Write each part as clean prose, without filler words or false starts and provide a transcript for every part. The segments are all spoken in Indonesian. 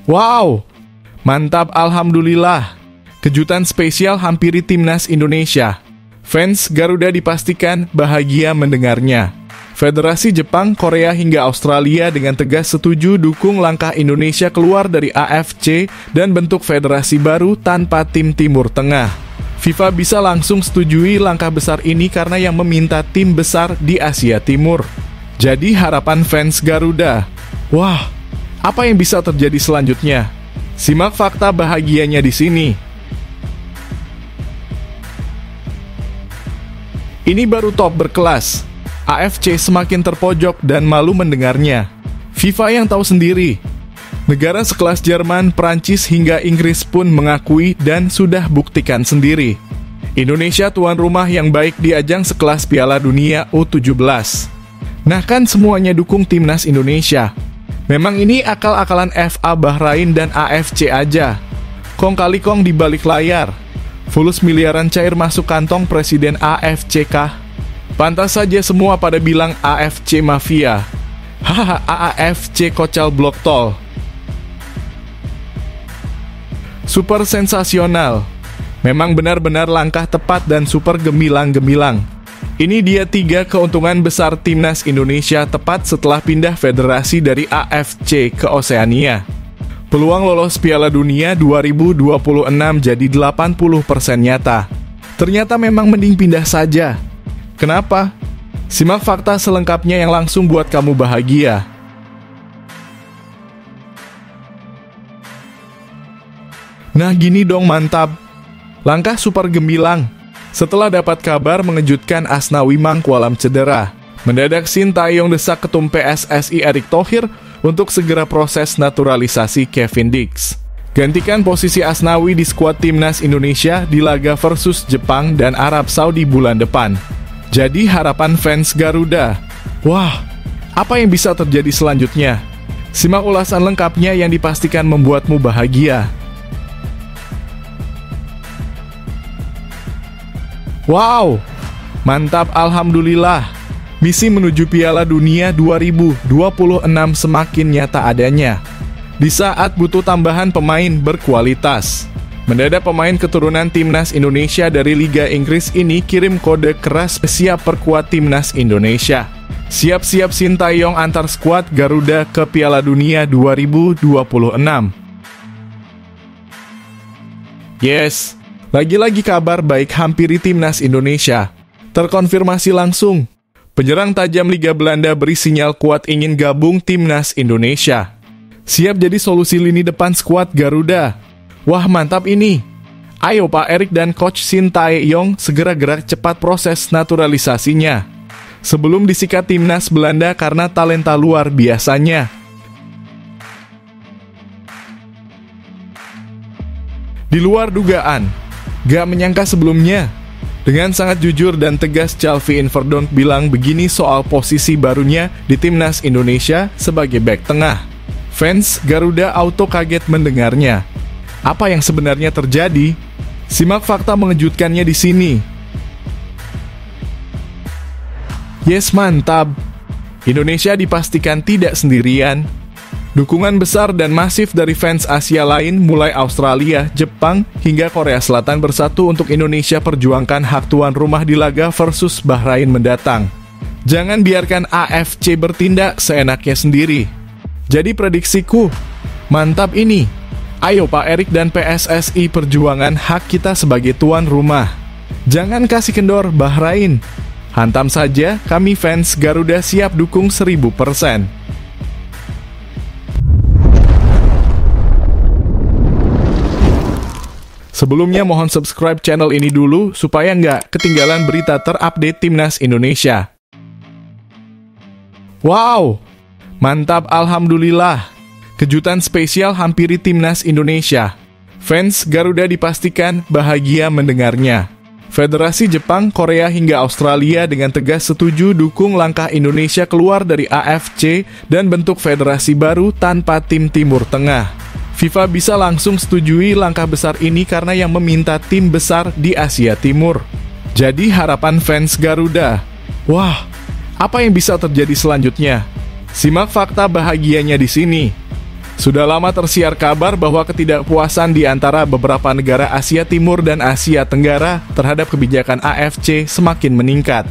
Wow, mantap, alhamdulillah. Kejutan spesial hampiri timnas Indonesia. Fans Garuda dipastikan bahagia mendengarnya. Federasi Jepang, Korea hingga Australia dengan tegas setuju dukung langkah Indonesia keluar dari AFC dan bentuk federasi baru tanpa tim Timur Tengah. FIFA bisa langsung setujui langkah besar ini karena yang meminta tim besar di Asia Timur. Jadi harapan fans Garuda, wah, apa yang bisa terjadi selanjutnya? Simak fakta bahagianya di sini. Ini baru top berkelas. AFC semakin terpojok dan malu mendengarnya. FIFA yang tahu sendiri. Negara sekelas Jerman, Prancis hingga Inggris pun mengakui dan sudah buktikan sendiri. Indonesia tuan rumah yang baik di ajang sekelas Piala Dunia U17. Nah kan semuanya dukung timnas Indonesia. Memang ini akal-akalan FA Bahrain dan AFC aja. Kong kali kong di balik layar. Fulus miliaran cair masuk kantong presiden AFC kah? Pantas saja semua pada bilang AFC Mafia. Hahaha, AFC Kocal Blok Tol. Super sensasional. Memang benar-benar langkah tepat dan super gemilang-gemilang. Ini dia 3 keuntungan besar timnas Indonesia tepat setelah pindah federasi dari AFC ke Oseania. Peluang lolos Piala Dunia 2026 jadi 80% nyata. Ternyata memang mending pindah saja. Kenapa? Simak fakta selengkapnya yang langsung buat kamu bahagia. Nah gini dong, mantap. Langkah super gemilang. Setelah dapat kabar mengejutkan Asnawi Mangkualam cedera, mendadak Sintayong desak ketum PSSI Erick Thohir untuk segera proses naturalisasi Kevin Dix. Gantikan posisi Asnawi di skuad timnas Indonesia di laga versus Jepang dan Arab Saudi bulan depan. Jadi harapan fans Garuda, wah, apa yang bisa terjadi selanjutnya? Simak ulasan lengkapnya yang dipastikan membuatmu bahagia. Wow, mantap, alhamdulillah. Misi menuju Piala Dunia 2026 semakin nyata adanya. Di saat butuh tambahan pemain berkualitas, mendadak pemain keturunan timnas Indonesia dari Liga Inggris ini kirim kode keras siap perkuat timnas Indonesia. Siap-siap Sintayong antar skuad Garuda ke Piala Dunia 2026. Yes. Lagi-lagi kabar baik hampiri timnas Indonesia. Terkonfirmasi langsung. Penyerang tajam Liga Belanda beri sinyal kuat ingin gabung timnas Indonesia. Siap jadi solusi lini depan skuad Garuda. Wah mantap ini. Ayo Pak Erik dan Coach Sintayong segera gerak cepat proses naturalisasinya. Sebelum disikat timnas Belanda karena talenta luar biasanya. Di luar dugaan. Gak menyangka sebelumnya. Dengan sangat jujur dan tegas, Calvi Inverdonk bilang begini soal posisi barunya di timnas Indonesia sebagai bek tengah. Fans Garuda auto kaget mendengarnya. Apa yang sebenarnya terjadi? Simak fakta mengejutkannya di sini. Yes, mantap. Indonesia dipastikan tidak sendirian. Dukungan besar dan masif dari fans Asia lain mulai Australia, Jepang, hingga Korea Selatan bersatu untuk Indonesia perjuangkan hak tuan rumah di laga versus Bahrain mendatang. Jangan biarkan AFC bertindak seenaknya sendiri. Jadi prediksiku, mantap ini. Ayo Pak Erik dan PSSI perjuangan hak kita sebagai tuan rumah. Jangan kasih kendor Bahrain. Hantam saja, kami fans Garuda siap dukung 1000%. Sebelumnya mohon subscribe channel ini dulu supaya nggak ketinggalan berita terupdate timnas Indonesia. Wow, mantap, alhamdulillah. Kejutan spesial hampiri timnas Indonesia. Fans Garuda dipastikan bahagia mendengarnya. Federasi Jepang, Korea hingga Australia dengan tegas setuju dukung langkah Indonesia keluar dari AFC dan bentuk federasi baru tanpa tim Timur Tengah. FIFA bisa langsung setujui langkah besar ini karena yang meminta tim besar di Asia Timur. Jadi harapan fans Garuda, wah, apa yang bisa terjadi selanjutnya? Simak fakta bahagianya di sini. Sudah lama tersiar kabar bahwa ketidakpuasan di antara beberapa negara Asia Timur dan Asia Tenggara terhadap kebijakan AFC semakin meningkat.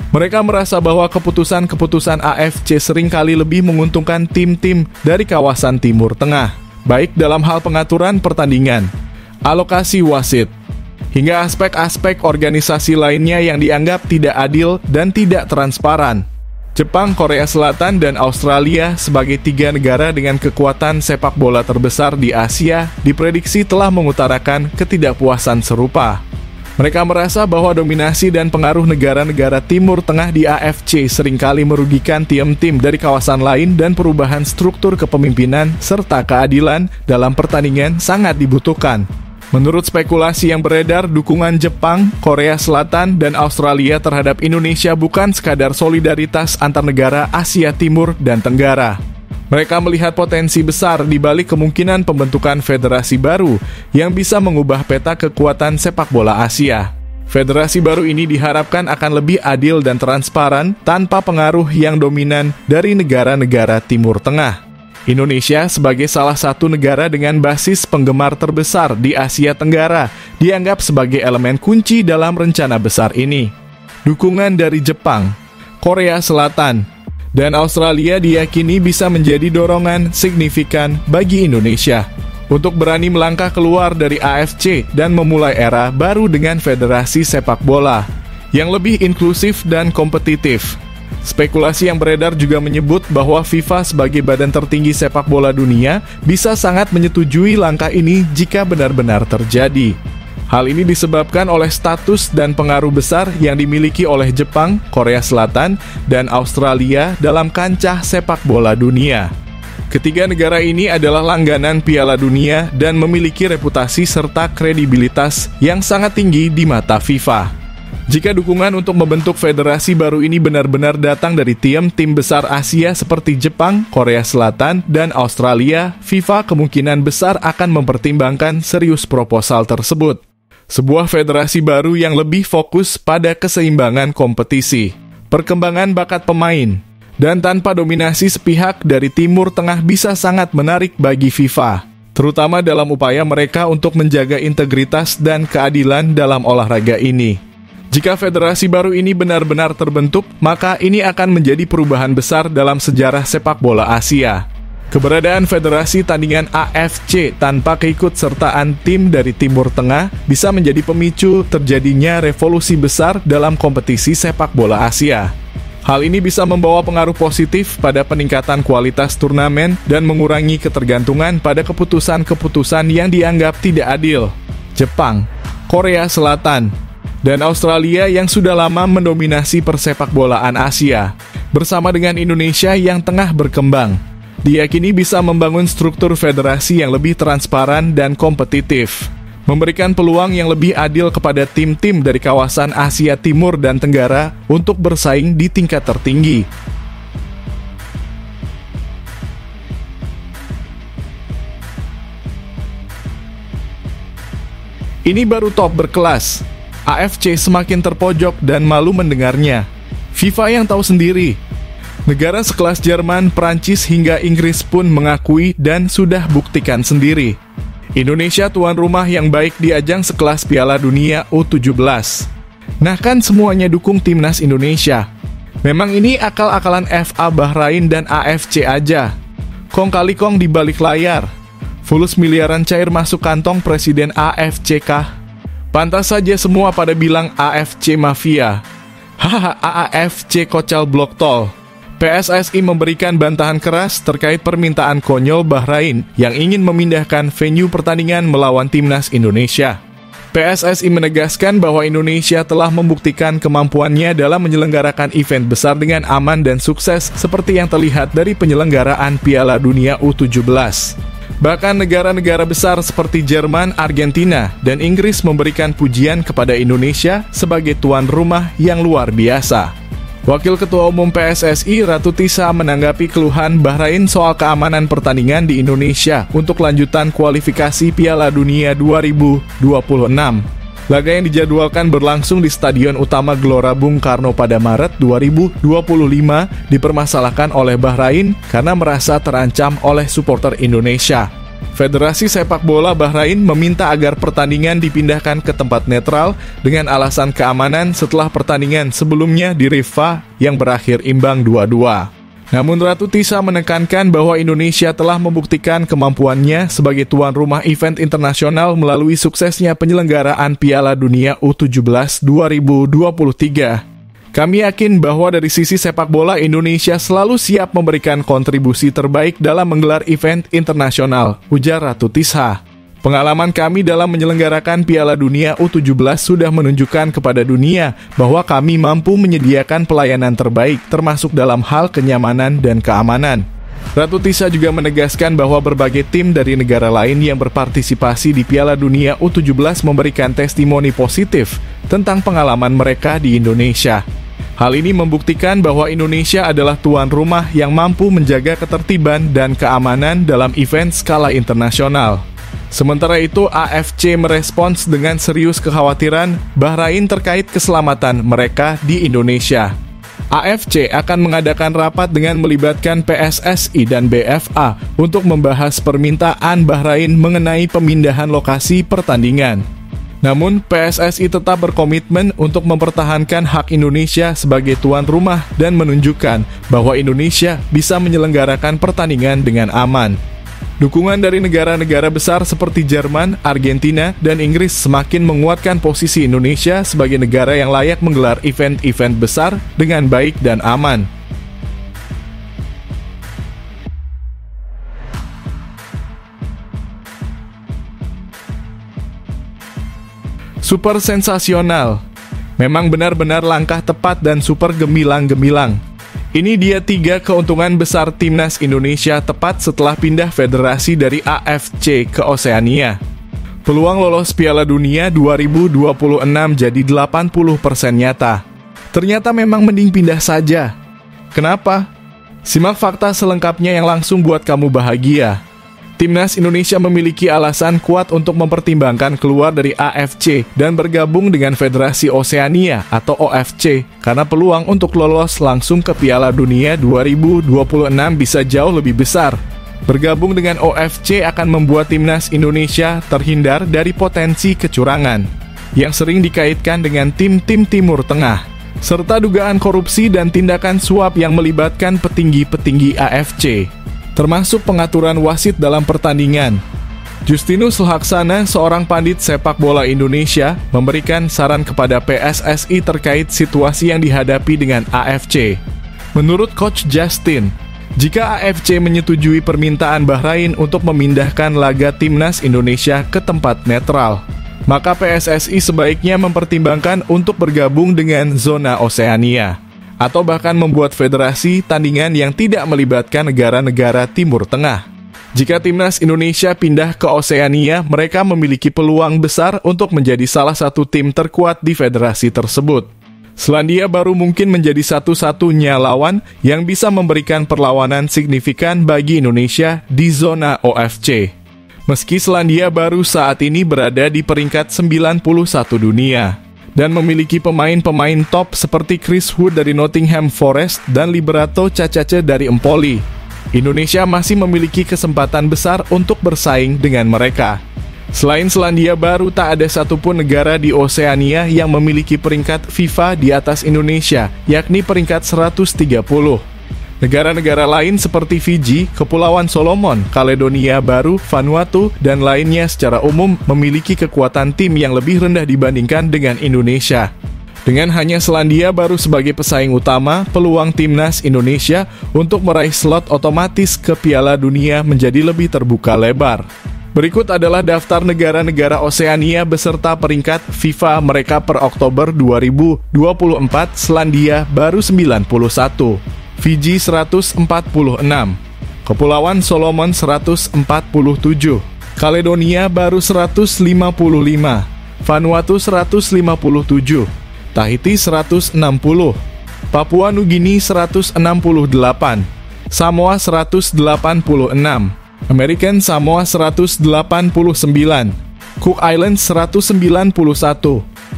Mereka merasa bahwa keputusan-keputusan AFC seringkali lebih menguntungkan tim-tim dari kawasan Timur Tengah, baik dalam hal pengaturan pertandingan, alokasi wasit, hingga aspek-aspek organisasi lainnya yang dianggap tidak adil dan tidak transparan. Jepang, Korea Selatan, dan Australia sebagai 3 negara dengan kekuatan sepak bola terbesar di Asia diprediksi telah mengutarakan ketidakpuasan serupa. Mereka merasa bahwa dominasi dan pengaruh negara-negara Timur Tengah di AFC seringkali merugikan tim-tim dari kawasan lain dan perubahan struktur kepemimpinan serta keadilan dalam pertandingan sangat dibutuhkan. Menurut spekulasi yang beredar, dukungan Jepang, Korea Selatan, dan Australia terhadap Indonesia bukan sekadar solidaritas antar negara Asia Timur dan Tenggara. Mereka melihat potensi besar di balik kemungkinan pembentukan federasi baru yang bisa mengubah peta kekuatan sepak bola Asia. Federasi baru ini diharapkan akan lebih adil dan transparan tanpa pengaruh yang dominan dari negara-negara Timur Tengah. Indonesia sebagai salah satu negara dengan basis penggemar terbesar di Asia Tenggara dianggap sebagai elemen kunci dalam rencana besar ini. Dukungan dari Jepang, Korea Selatan, dan Australia diyakini bisa menjadi dorongan signifikan bagi Indonesia untuk berani melangkah keluar dari AFC dan memulai era baru dengan federasi sepak bola yang lebih inklusif dan kompetitif. Spekulasi yang beredar juga menyebut bahwa FIFA sebagai badan tertinggi sepak bola dunia bisa sangat menyetujui langkah ini jika benar-benar terjadi. Hal ini disebabkan oleh status dan pengaruh besar yang dimiliki oleh Jepang, Korea Selatan, dan Australia dalam kancah sepak bola dunia. Ketiga negara ini adalah langganan Piala Dunia dan memiliki reputasi serta kredibilitas yang sangat tinggi di mata FIFA. Jika dukungan untuk membentuk federasi baru ini benar-benar datang dari tim-tim besar Asia seperti Jepang, Korea Selatan, dan Australia, FIFA kemungkinan besar akan mempertimbangkan serius proposal tersebut. Sebuah federasi baru yang lebih fokus pada keseimbangan kompetisi, perkembangan bakat pemain, dan tanpa dominasi sepihak dari Timur Tengah bisa sangat menarik bagi FIFA, terutama dalam upaya mereka untuk menjaga integritas dan keadilan dalam olahraga ini. Jika federasi baru ini benar-benar terbentuk, maka ini akan menjadi perubahan besar dalam sejarah sepak bola Asia. Keberadaan federasi tandingan AFC tanpa keikutsertaan tim dari Timur Tengah bisa menjadi pemicu terjadinya revolusi besar dalam kompetisi sepak bola Asia. Hal ini bisa membawa pengaruh positif pada peningkatan kualitas turnamen dan mengurangi ketergantungan pada keputusan-keputusan yang dianggap tidak adil. Jepang, Korea Selatan, dan Australia yang sudah lama mendominasi persepak bolaan Asia, bersama dengan Indonesia yang tengah berkembang, diyakini bisa membangun struktur federasi yang lebih transparan dan kompetitif, memberikan peluang yang lebih adil kepada tim-tim dari kawasan Asia Timur dan Tenggara untuk bersaing di tingkat tertinggi. Ini baru top berkelas. AFC semakin terpojok dan malu mendengarnya. FIFA yang tahu sendiri. Negara sekelas Jerman, Prancis, hingga Inggris pun mengakui dan sudah buktikan sendiri. Indonesia tuan rumah yang baik di ajang sekelas Piala Dunia U17. Nah kan semuanya dukung timnas Indonesia. Memang ini akal-akalan FA Bahrain dan AFC aja. Kong kali kong di balik layar. Fulus miliaran cair masuk kantong Presiden AFC kah? Pantas saja semua pada bilang AFC Mafia. Hahaha, AFC Kocal Blok Tol. PSSI memberikan bantahan keras terkait permintaan konyol Bahrain yang ingin memindahkan venue pertandingan melawan timnas Indonesia. PSSI menegaskan bahwa Indonesia telah membuktikan kemampuannya dalam menyelenggarakan event besar dengan aman dan sukses seperti yang terlihat dari penyelenggaraan Piala Dunia U17. Bahkan negara-negara besar seperti Jerman, Argentina, dan Inggris memberikan pujian kepada Indonesia sebagai tuan rumah yang luar biasa. Wakil Ketua Umum PSSI Ratu Tisa menanggapi keluhan Bahrain soal keamanan pertandingan di Indonesia untuk lanjutan kualifikasi Piala Dunia 2026. Laga yang dijadwalkan berlangsung di Stadion Utama Gelora Bung Karno pada Maret 2025 dipermasalahkan oleh Bahrain karena merasa terancam oleh supporter Indonesia. Federasi Sepak Bola Bahrain meminta agar pertandingan dipindahkan ke tempat netral dengan alasan keamanan setelah pertandingan sebelumnya di Rifah yang berakhir imbang 2-2. Namun Ratu Tisa menekankan bahwa Indonesia telah membuktikan kemampuannya sebagai tuan rumah event internasional melalui suksesnya penyelenggaraan Piala Dunia U17 2023. Kami yakin bahwa dari sisi sepak bola Indonesia selalu siap memberikan kontribusi terbaik dalam menggelar event internasional, ujar Ratu Tisa. Pengalaman kami dalam menyelenggarakan Piala Dunia U17 sudah menunjukkan kepada dunia bahwa kami mampu menyediakan pelayanan terbaik termasuk dalam hal kenyamanan dan keamanan. Ratu Tisa juga menegaskan bahwa berbagai tim dari negara lain yang berpartisipasi di Piala Dunia U17 memberikan testimoni positif tentang pengalaman mereka di Indonesia. Hal ini membuktikan bahwa Indonesia adalah tuan rumah yang mampu menjaga ketertiban dan keamanan dalam event skala internasional. Sementara itu, AFC merespons dengan serius kekhawatiran Bahrain terkait keselamatan mereka di Indonesia. AFC akan mengadakan rapat dengan melibatkan PSSI dan BFA untuk membahas permintaan Bahrain mengenai pemindahan lokasi pertandingan. Namun, PSSI tetap berkomitmen untuk mempertahankan hak Indonesia sebagai tuan rumah dan menunjukkan bahwa Indonesia bisa menyelenggarakan pertandingan dengan aman. Dukungan dari negara-negara besar seperti Jerman, Argentina, dan Inggris semakin menguatkan posisi Indonesia sebagai negara yang layak menggelar event-event besar dengan baik dan aman. Super sensasional. Memang benar-benar langkah tepat dan super gemilang-gemilang. Ini dia 3 keuntungan besar Timnas Indonesia tepat setelah pindah federasi dari AFC ke Oseania. Peluang lolos Piala Dunia 2026 jadi 80% nyata. Ternyata memang mending pindah saja. Kenapa? Simak fakta selengkapnya yang langsung buat kamu bahagia. Timnas Indonesia memiliki alasan kuat untuk mempertimbangkan keluar dari AFC dan bergabung dengan Federasi Oseania atau OFC karena peluang untuk lolos langsung ke Piala Dunia 2026 bisa jauh lebih besar. Bergabung dengan OFC akan membuat Timnas Indonesia terhindar dari potensi kecurangan yang sering dikaitkan dengan tim-tim Timur Tengah, serta dugaan korupsi dan tindakan suap yang melibatkan petinggi-petinggi AFC. Termasuk pengaturan wasit dalam pertandingan. Justinus Laksana, seorang pandit sepak bola Indonesia, memberikan saran kepada PSSI terkait situasi yang dihadapi dengan AFC. Menurut Coach Justin, jika AFC menyetujui permintaan Bahrain untuk memindahkan laga Timnas Indonesia ke tempat netral, maka PSSI sebaiknya mempertimbangkan untuk bergabung dengan zona Oseania, atau bahkan membuat federasi tandingan yang tidak melibatkan negara-negara Timur Tengah. Jika Timnas Indonesia pindah ke Oseania, mereka memiliki peluang besar untuk menjadi salah satu tim terkuat di federasi tersebut. Selandia Baru mungkin menjadi satu-satunya lawan yang bisa memberikan perlawanan signifikan bagi Indonesia di zona OFC. Meski Selandia Baru saat ini berada di peringkat 91 dunia dan memiliki pemain-pemain top seperti Chris Wood dari Nottingham Forest dan Liberato Cacace dari Empoli, Indonesia masih memiliki kesempatan besar untuk bersaing dengan mereka. Selain Selandia Baru, tak ada satupun negara di Oseania yang memiliki peringkat FIFA di atas Indonesia, yakni peringkat 130. Negara-negara lain seperti Fiji, Kepulauan Solomon, Kaledonia Baru, Vanuatu, dan lainnya secara umum memiliki kekuatan tim yang lebih rendah dibandingkan dengan Indonesia. Dengan hanya Selandia Baru sebagai pesaing utama, peluang Timnas Indonesia untuk meraih slot otomatis ke Piala Dunia menjadi lebih terbuka lebar. Berikut adalah daftar negara-negara Oseania beserta peringkat FIFA mereka per Oktober 2024. Selandia Baru 91, Fiji 146, Kepulauan Solomon 147, Kaledonia Baru 155, Vanuatu 157, Tahiti 160, Papua Nugini 168, Samoa 186, American Samoa 189, Cook Islands 191,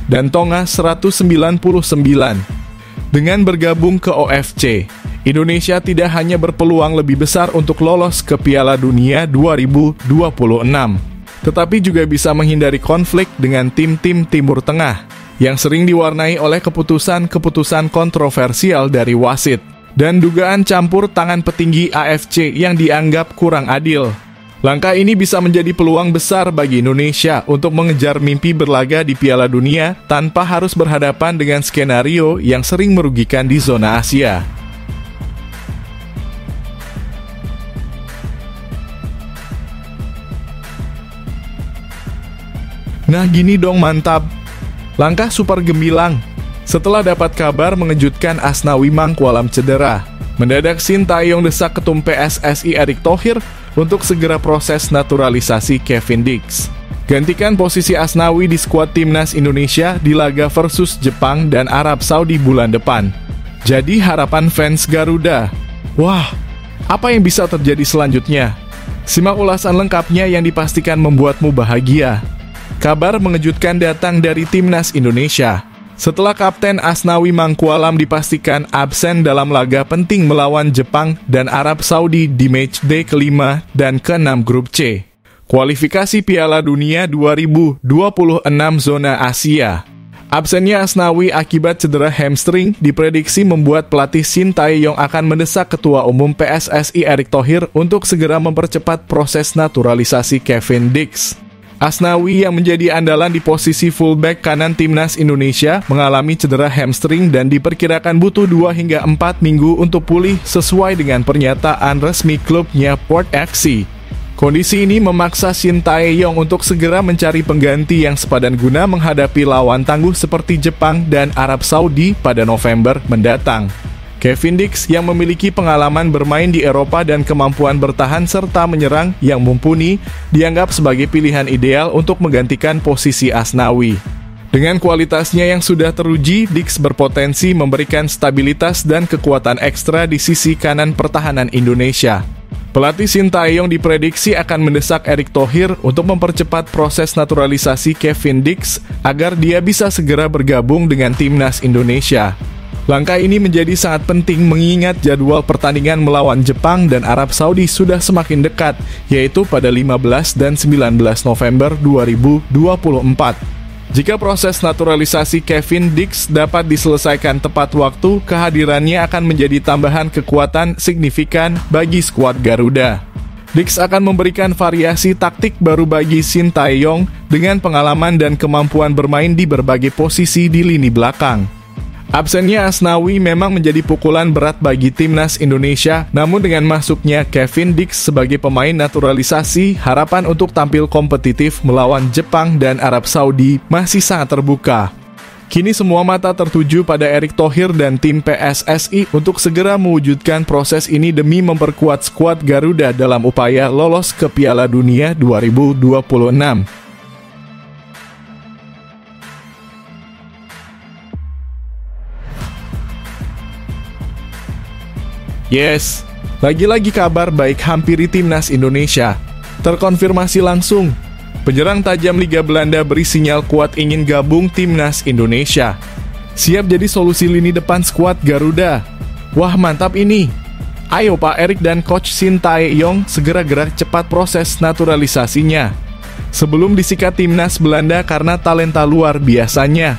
dan Tonga 199. Dengan bergabung ke OFC, Indonesia tidak hanya berpeluang lebih besar untuk lolos ke Piala Dunia 2026, tetapi juga bisa menghindari konflik dengan tim-tim Timur Tengah yang sering diwarnai oleh keputusan-keputusan kontroversial dari wasit dan dugaan campur tangan petinggi AFC yang dianggap kurang adil. Langkah ini bisa menjadi peluang besar bagi Indonesia untuk mengejar mimpi berlaga di Piala Dunia tanpa harus berhadapan dengan skenario yang sering merugikan di zona Asia. Nah gini dong mantap. Langkah super gemilang. Setelah dapat kabar mengejutkan Asnawi Mangkualam cedera, mendadak Sintayong desak Ketum PSSI Erick Thohir untuk segera proses naturalisasi Kevin Dix. Gantikan posisi Asnawi di skuad timnas Indonesia di laga versus Jepang dan Arab Saudi bulan depan. Jadi harapan fans Garuda. Wah, apa yang bisa terjadi selanjutnya? Simak ulasan lengkapnya yang dipastikan membuatmu bahagia. Kabar mengejutkan datang dari timnas Indonesia. Setelah Kapten Asnawi Mangkualam dipastikan absen dalam laga penting melawan Jepang dan Arab Saudi di matchday kelima dan ke-6 grup C, kualifikasi Piala Dunia 2026 zona Asia. Absennya Asnawi akibat cedera hamstring diprediksi membuat pelatih Sintayong akan mendesak Ketua Umum PSSI Erick Thohir untuk segera mempercepat proses naturalisasi Kevin Dix. Asnawi yang menjadi andalan di posisi fullback kanan timnas Indonesia mengalami cedera hamstring dan diperkirakan butuh 2 hingga 4 minggu untuk pulih sesuai dengan pernyataan resmi klubnya Port FC. Kondisi ini memaksa Sintayong untuk segera mencari pengganti yang sepadan guna menghadapi lawan tangguh seperti Jepang dan Arab Saudi pada November mendatang. Kevin Dix yang memiliki pengalaman bermain di Eropa dan kemampuan bertahan serta menyerang yang mumpuni dianggap sebagai pilihan ideal untuk menggantikan posisi Asnawi. Dengan kualitasnya yang sudah teruji, Dix berpotensi memberikan stabilitas dan kekuatan ekstra di sisi kanan pertahanan Indonesia. Pelatih Sintayong diprediksi akan mendesak Erick Thohir untuk mempercepat proses naturalisasi Kevin Dix agar dia bisa segera bergabung dengan timnas Indonesia. Langkah ini menjadi sangat penting mengingat jadwal pertandingan melawan Jepang dan Arab Saudi sudah semakin dekat, yaitu pada 15 dan 19 November 2024. Jika proses naturalisasi Kevin Dix dapat diselesaikan tepat waktu, kehadirannya akan menjadi tambahan kekuatan signifikan bagi skuad Garuda. Dix akan memberikan variasi taktik baru bagi Sintayong dengan pengalaman dan kemampuan bermain di berbagai posisi di lini belakang. Absennya Asnawi memang menjadi pukulan berat bagi timnas Indonesia, namun dengan masuknya Kevin Dix sebagai pemain naturalisasi, harapan untuk tampil kompetitif melawan Jepang dan Arab Saudi masih sangat terbuka. Kini semua mata tertuju pada Erick Thohir dan tim PSSI untuk segera mewujudkan proses ini demi memperkuat skuad Garuda dalam upaya lolos ke Piala Dunia 2026. Yes, lagi-lagi kabar baik hampiri timnas Indonesia. Terkonfirmasi langsung, penyerang tajam Liga Belanda beri sinyal kuat ingin gabung timnas Indonesia. Siap jadi solusi lini depan skuad Garuda. Wah mantap ini. Ayo Pak Erick dan Coach Sintayong segera gerak cepat proses naturalisasinya sebelum disikat timnas Belanda karena talenta luar biasanya.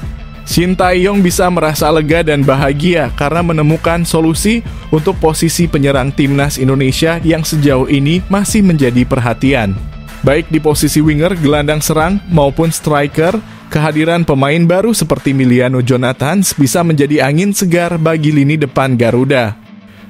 Sintayong bisa merasa lega dan bahagia karena menemukan solusi untuk posisi penyerang timnas Indonesia yang sejauh ini masih menjadi perhatian. Baik di posisi winger, gelandang serang, maupun striker, kehadiran pemain baru seperti Miliano Jonathans bisa menjadi angin segar bagi lini depan Garuda.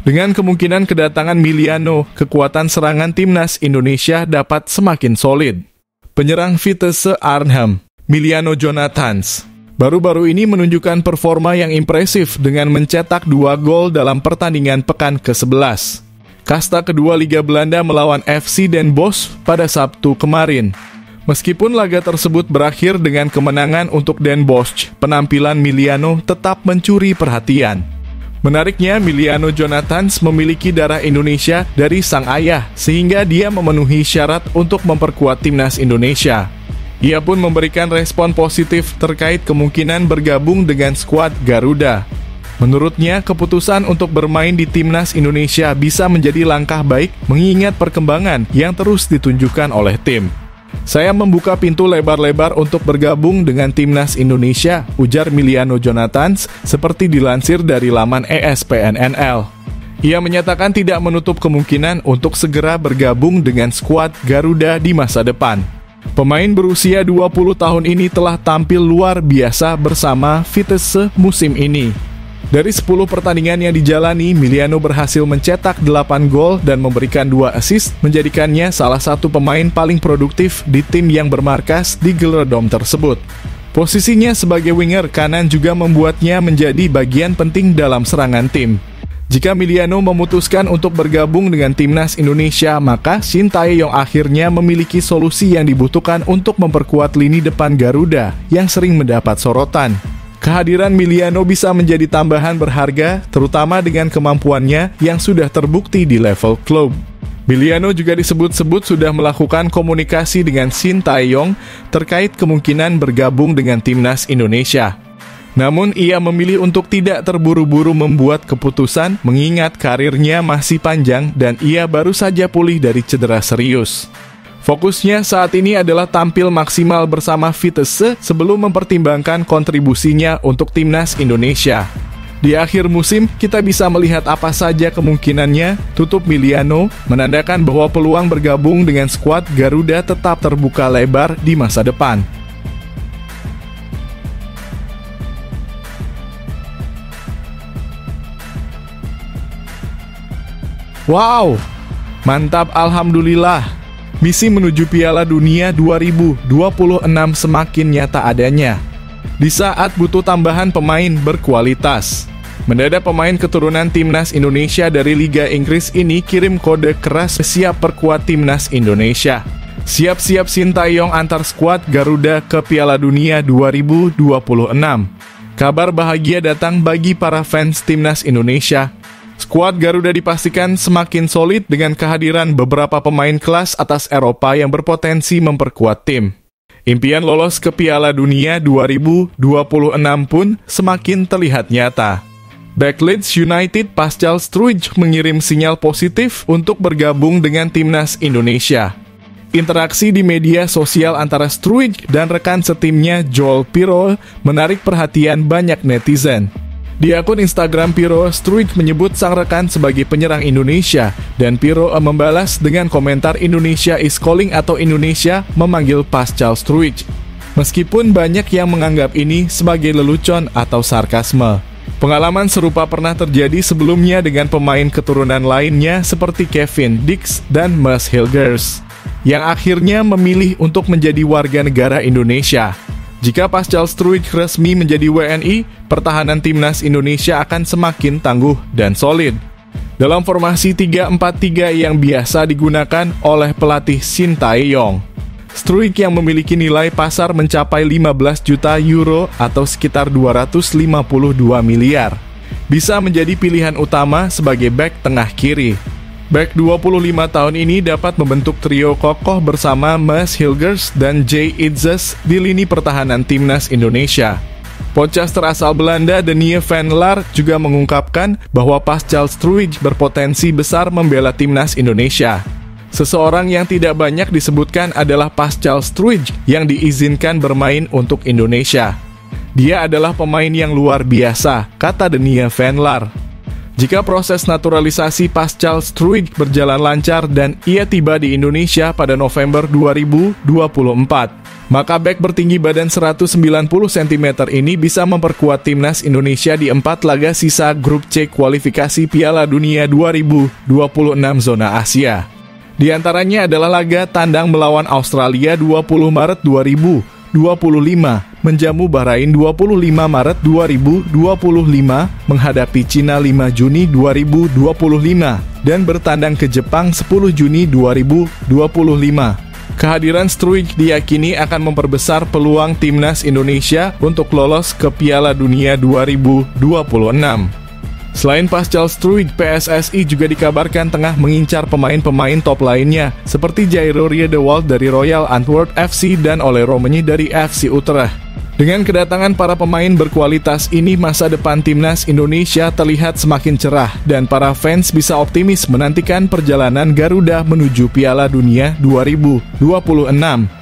Dengan kemungkinan kedatangan Miliano, kekuatan serangan timnas Indonesia dapat semakin solid. Penyerang Vitesse Arnhem, Miliano Jonathans, baru-baru ini menunjukkan performa yang impresif dengan mencetak 2 gol dalam pertandingan pekan ke-11. Kasta kedua Liga Belanda melawan FC Den Bosch pada Sabtu kemarin. Meskipun laga tersebut berakhir dengan kemenangan untuk Den Bosch, penampilan Miliano tetap mencuri perhatian. Menariknya, Miliano Jonathans memiliki darah Indonesia dari sang ayah, sehingga dia memenuhi syarat untuk memperkuat timnas Indonesia. Ia pun memberikan respon positif terkait kemungkinan bergabung dengan skuad Garuda. Menurutnya, keputusan untuk bermain di Timnas Indonesia bisa menjadi langkah baik mengingat perkembangan yang terus ditunjukkan oleh tim. Saya membuka pintu lebar-lebar untuk bergabung dengan Timnas Indonesia, ujar Miliano Jonathans, seperti dilansir dari laman ESPN-NL. Ia menyatakan tidak menutup kemungkinan untuk segera bergabung dengan skuad Garuda di masa depan. Pemain berusia 20 tahun ini telah tampil luar biasa bersama Vitesse musim ini. Dari 10 pertandingan yang dijalani, Miliano berhasil mencetak 8 gol dan memberikan 2 assist, menjadikannya salah satu pemain paling produktif di tim yang bermarkas di Gelredome tersebut. Posisinya sebagai winger kanan juga membuatnya menjadi bagian penting dalam serangan tim. Jika Miliano memutuskan untuk bergabung dengan Timnas Indonesia, maka Shin Tae-yong akhirnya memiliki solusi yang dibutuhkan untuk memperkuat lini depan Garuda yang sering mendapat sorotan. Kehadiran Miliano bisa menjadi tambahan berharga, terutama dengan kemampuannya yang sudah terbukti di level klub. Miliano juga disebut-sebut sudah melakukan komunikasi dengan Shin Tae-yong terkait kemungkinan bergabung dengan Timnas Indonesia. Namun ia memilih untuk tidak terburu-buru membuat keputusan mengingat karirnya masih panjang dan ia baru saja pulih dari cedera serius. Fokusnya saat ini adalah tampil maksimal bersama Vitesse sebelum mempertimbangkan kontribusinya untuk Timnas Indonesia. Di akhir musim, kita bisa melihat apa saja kemungkinannya, tutup Miliano, menandakan bahwa peluang bergabung dengan skuad Garuda tetap terbuka lebar di masa depan. Wow, mantap, alhamdulillah. Misi menuju Piala Dunia 2026 semakin nyata adanya. Di saat butuh tambahan pemain berkualitas, mendadak pemain keturunan Timnas Indonesia dari Liga Inggris ini kirim kode keras siap perkuat Timnas Indonesia. Siap-siap Shin Tae-yong antar skuad Garuda ke Piala Dunia 2026. Kabar bahagia datang bagi para fans Timnas Indonesia. Skuad Garuda dipastikan semakin solid dengan kehadiran beberapa pemain kelas atas Eropa yang berpotensi memperkuat tim. Impian lolos ke Piala Dunia 2026 pun semakin terlihat nyata. Back Leeds United Pascal Struijk mengirim sinyal positif untuk bergabung dengan Timnas Indonesia. Interaksi di media sosial antara Struijk dan rekan setimnya Joel Piroe menarik perhatian banyak netizen. Di akun Instagram Piroe, Struijk menyebut sang rekan sebagai penyerang Indonesia, dan Piroe membalas dengan komentar Indonesia is calling atau Indonesia memanggil Pascal Struijk. Meskipun banyak yang menganggap ini sebagai lelucon atau sarkasme. Pengalaman serupa pernah terjadi sebelumnya dengan pemain keturunan lainnya seperti Kevin Dix dan Mads Hilgers, yang akhirnya memilih untuk menjadi warga negara Indonesia. Jika Pascal Struijk resmi menjadi WNI, pertahanan Timnas Indonesia akan semakin tangguh dan solid. Dalam formasi 3-4-3 yang biasa digunakan oleh pelatih Shin Tae-yong, Struijk yang memiliki nilai pasar mencapai 15 juta euro atau sekitar 252 miliar, bisa menjadi pilihan utama sebagai bek tengah kiri. Bek 25 tahun ini dapat membentuk trio kokoh bersama Mads Hilgers dan Jay Itzes di lini pertahanan Timnas Indonesia. Podcaster asal Belanda Denie van Laar juga mengungkapkan bahwa Pascal Struijk berpotensi besar membela Timnas Indonesia. Seseorang yang tidak banyak disebutkan adalah Pascal Struijk yang diizinkan bermain untuk Indonesia. Dia adalah pemain yang luar biasa, kata Denie van Laar. Jika proses naturalisasi Pascal Struijk berjalan lancar dan ia tiba di Indonesia pada November 2024, maka bek bertinggi badan 190 cm ini bisa memperkuat Timnas Indonesia di 4 laga sisa grup C kualifikasi Piala Dunia 2026 zona Asia. Di antaranya adalah laga tandang melawan Australia 20 Maret 2025, menjamu Bahrain 25 Maret 2025, menghadapi Cina 5 Juni 2025, dan bertandang ke Jepang 10 Juni 2025. Kehadiran Struijk diyakini akan memperbesar peluang Timnas Indonesia untuk lolos ke Piala Dunia 2026. Selain Pascal Struijk, PSSI juga dikabarkan tengah mengincar pemain-pemain top lainnya, seperti Jairo Riedewald dari Royal Antwerp FC dan Ole Romani dari FC Utrecht. Dengan kedatangan para pemain berkualitas ini, masa depan timnas Indonesia terlihat semakin cerah dan para fans bisa optimis menantikan perjalanan Garuda menuju Piala Dunia 2026.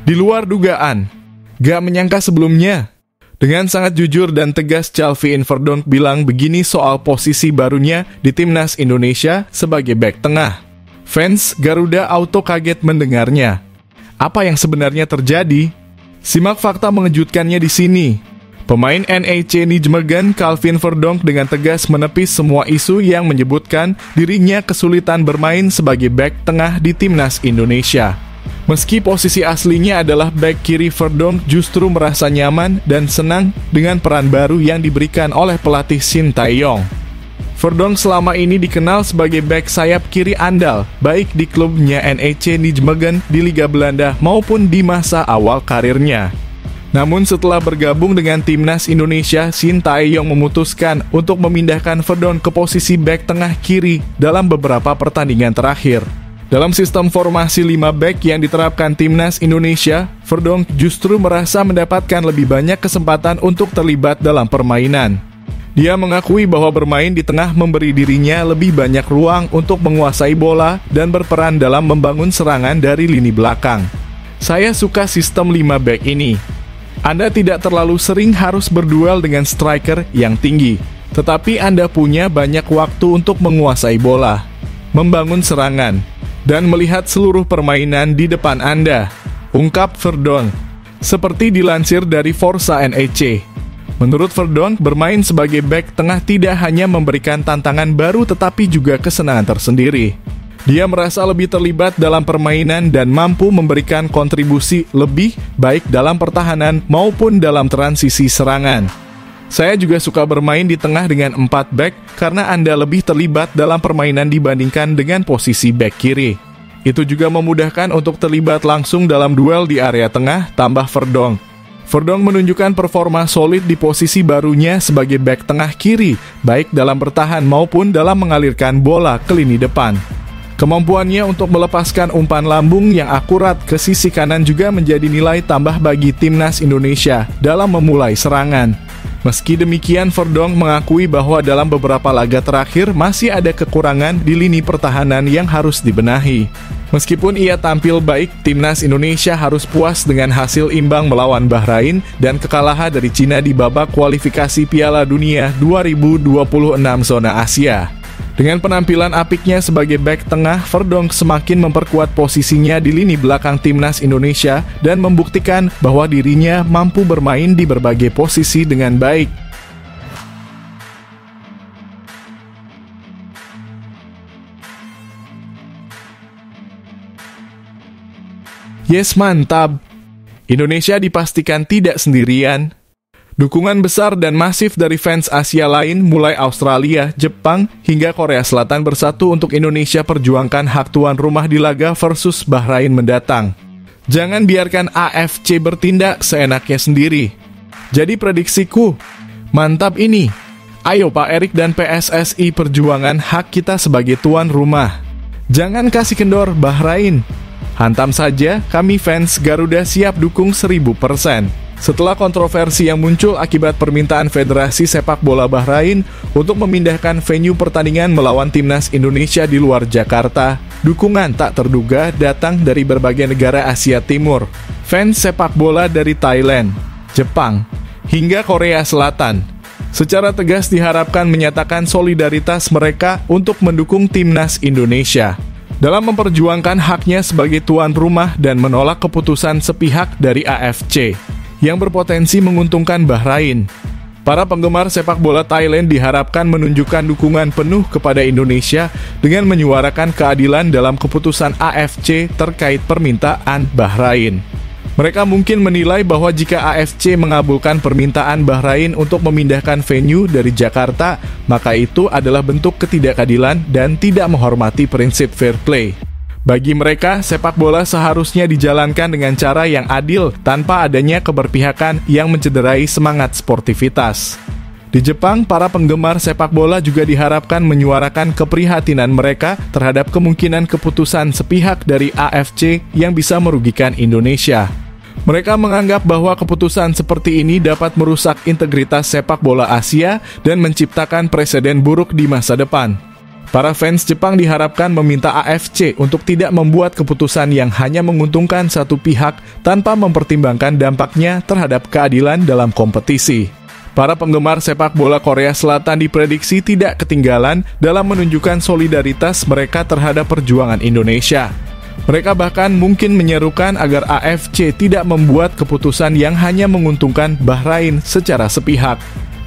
Di luar dugaan, gak menyangka sebelumnya. Dengan sangat jujur dan tegas, Calvin Verdonk bilang begini soal posisi barunya di timnas Indonesia sebagai bek tengah. Fans Garuda auto kaget mendengarnya. Apa yang sebenarnya terjadi? Simak fakta mengejutkannya di sini. Pemain NEC Nijmegen Calvin Verdonk dengan tegas menepis semua isu yang menyebutkan dirinya kesulitan bermain sebagai bek tengah di timnas Indonesia. Meski posisi aslinya adalah bek kiri, Verdonk justru merasa nyaman dan senang dengan peran baru yang diberikan oleh pelatih Shin Tae-yong. Verdonk selama ini dikenal sebagai bek sayap kiri andal, baik di klubnya NEC Nijmegen di Liga Belanda maupun di masa awal karirnya. Namun setelah bergabung dengan timnas Indonesia, Shin Tae-yong memutuskan untuk memindahkan Verdonk ke posisi bek tengah kiri dalam beberapa pertandingan terakhir. Dalam sistem formasi 5 bek yang diterapkan timnas Indonesia, Verdonk justru merasa mendapatkan lebih banyak kesempatan untuk terlibat dalam permainan. Dia mengakui bahwa bermain di tengah memberi dirinya lebih banyak ruang untuk menguasai bola dan berperan dalam membangun serangan dari lini belakang. Saya suka sistem 5 bek ini. Anda tidak terlalu sering harus berduel dengan striker yang tinggi, tetapi Anda punya banyak waktu untuk menguasai bola, membangun serangan, dan melihat seluruh permainan di depan Anda, ungkap Verdonk. Seperti dilansir dari Forza NEC. Menurut Verdonk, bermain sebagai bek tengah tidak hanya memberikan tantangan baru tetapi juga kesenangan tersendiri. Dia merasa lebih terlibat dalam permainan dan mampu memberikan kontribusi lebih baik dalam pertahanan maupun dalam transisi serangan. Saya juga suka bermain di tengah dengan 4 bek karena Anda lebih terlibat dalam permainan dibandingkan dengan posisi bek kiri. Itu juga memudahkan untuk terlibat langsung dalam duel di area tengah, tambah Verdonk. Verdonk menunjukkan performa solid di posisi barunya sebagai bek tengah kiri, baik dalam bertahan maupun dalam mengalirkan bola ke lini depan. Kemampuannya untuk melepaskan umpan lambung yang akurat ke sisi kanan juga menjadi nilai tambah bagi timnas Indonesia dalam memulai serangan. Meski demikian, Verdonk mengakui bahwa dalam beberapa laga terakhir masih ada kekurangan di lini pertahanan yang harus dibenahi. Meskipun ia tampil baik, timnas Indonesia harus puas dengan hasil imbang melawan Bahrain dan kekalahan dari Cina di babak kualifikasi Piala Dunia 2026 zona Asia. Dengan penampilan apiknya sebagai bek tengah, Verdonk semakin memperkuat posisinya di lini belakang timnas Indonesia dan membuktikan bahwa dirinya mampu bermain di berbagai posisi dengan baik. Yes, mantap! Indonesia dipastikan tidak sendirian. Dukungan besar dan masif dari fans Asia lain mulai Australia, Jepang, hingga Korea Selatan bersatu untuk Indonesia perjuangkan hak tuan rumah di laga versus Bahrain mendatang. Jangan biarkan AFC bertindak seenaknya sendiri. Jadi prediksiku, mantap ini. Ayo Pak Erik dan PSSI perjuangan hak kita sebagai tuan rumah. Jangan kasih kendor Bahrain. Hantam saja, kami fans Garuda siap dukung 1000%. Setelah kontroversi yang muncul akibat permintaan Federasi Sepak Bola Bahrain untuk memindahkan venue pertandingan melawan timnas Indonesia di luar Jakarta, dukungan tak terduga datang dari berbagai negara Asia Timur, fans sepak bola dari Thailand, Jepang, hingga Korea Selatan. Secara tegas diharapkan menyatakan solidaritas mereka untuk mendukung timnas Indonesia dalam memperjuangkan haknya sebagai tuan rumah dan menolak keputusan sepihak dari AFC yang berpotensi menguntungkan Bahrain. Para penggemar sepak bola Thailand diharapkan menunjukkan dukungan penuh kepada Indonesia dengan menyuarakan keadilan dalam keputusan AFC terkait permintaan Bahrain. Mereka mungkin menilai bahwa jika AFC mengabulkan permintaan Bahrain untuk memindahkan venue dari Jakarta, maka itu adalah bentuk ketidakadilan dan tidak menghormati prinsip fair play. Bagi mereka, sepak bola seharusnya dijalankan dengan cara yang adil tanpa adanya keberpihakan yang mencederai semangat sportivitas. Di Jepang, para penggemar sepak bola juga diharapkan menyuarakan keprihatinan mereka terhadap kemungkinan keputusan sepihak dari AFC yang bisa merugikan Indonesia. Mereka menganggap bahwa keputusan seperti ini dapat merusak integritas sepak bola Asia dan menciptakan preseden buruk di masa depan. Para fans Jepang diharapkan meminta AFC untuk tidak membuat keputusan yang hanya menguntungkan satu pihak tanpa mempertimbangkan dampaknya terhadap keadilan dalam kompetisi. Para penggemar sepak bola Korea Selatan diprediksi tidak ketinggalan dalam menunjukkan solidaritas mereka terhadap perjuangan Indonesia. Mereka bahkan mungkin menyerukan agar AFC tidak membuat keputusan yang hanya menguntungkan Bahrain secara sepihak.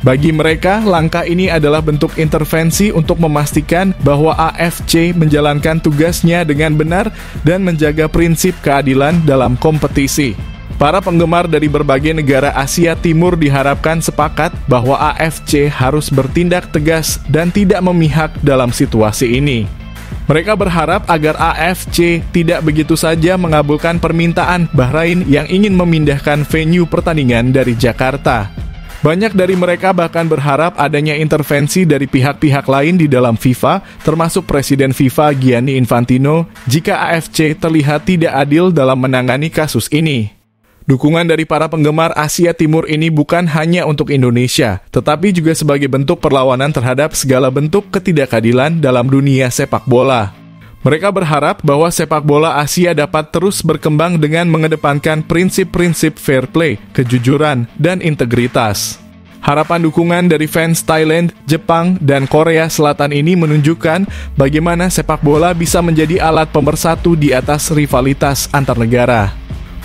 Bagi mereka, langkah ini adalah bentuk intervensi untuk memastikan bahwa AFC menjalankan tugasnya dengan benar dan menjaga prinsip keadilan dalam kompetisi. Para penggemar dari berbagai negara Asia Timur diharapkan sepakat bahwa AFC harus bertindak tegas dan tidak memihak dalam situasi ini. Mereka berharap agar AFC tidak begitu saja mengabulkan permintaan Bahrain yang ingin memindahkan venue pertandingan dari Jakarta. Banyak dari mereka bahkan berharap adanya intervensi dari pihak-pihak lain di dalam FIFA, termasuk Presiden FIFA Gianni Infantino, jika AFC terlihat tidak adil dalam menangani kasus ini. Dukungan dari para penggemar Asia Timur ini bukan hanya untuk Indonesia, tetapi juga sebagai bentuk perlawanan terhadap segala bentuk ketidakadilan dalam dunia sepak bola. Mereka berharap bahwa sepak bola Asia dapat terus berkembang dengan mengedepankan prinsip-prinsip fair play, kejujuran, dan integritas. Harapan dukungan dari fans Thailand, Jepang, dan Korea Selatan ini menunjukkan bagaimana sepak bola bisa menjadi alat pemersatu di atas rivalitas antar negara.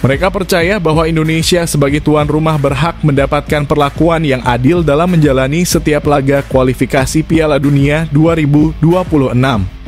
Mereka percaya bahwa Indonesia sebagai tuan rumah berhak mendapatkan perlakuan yang adil dalam menjalani setiap laga kualifikasi Piala Dunia 2026.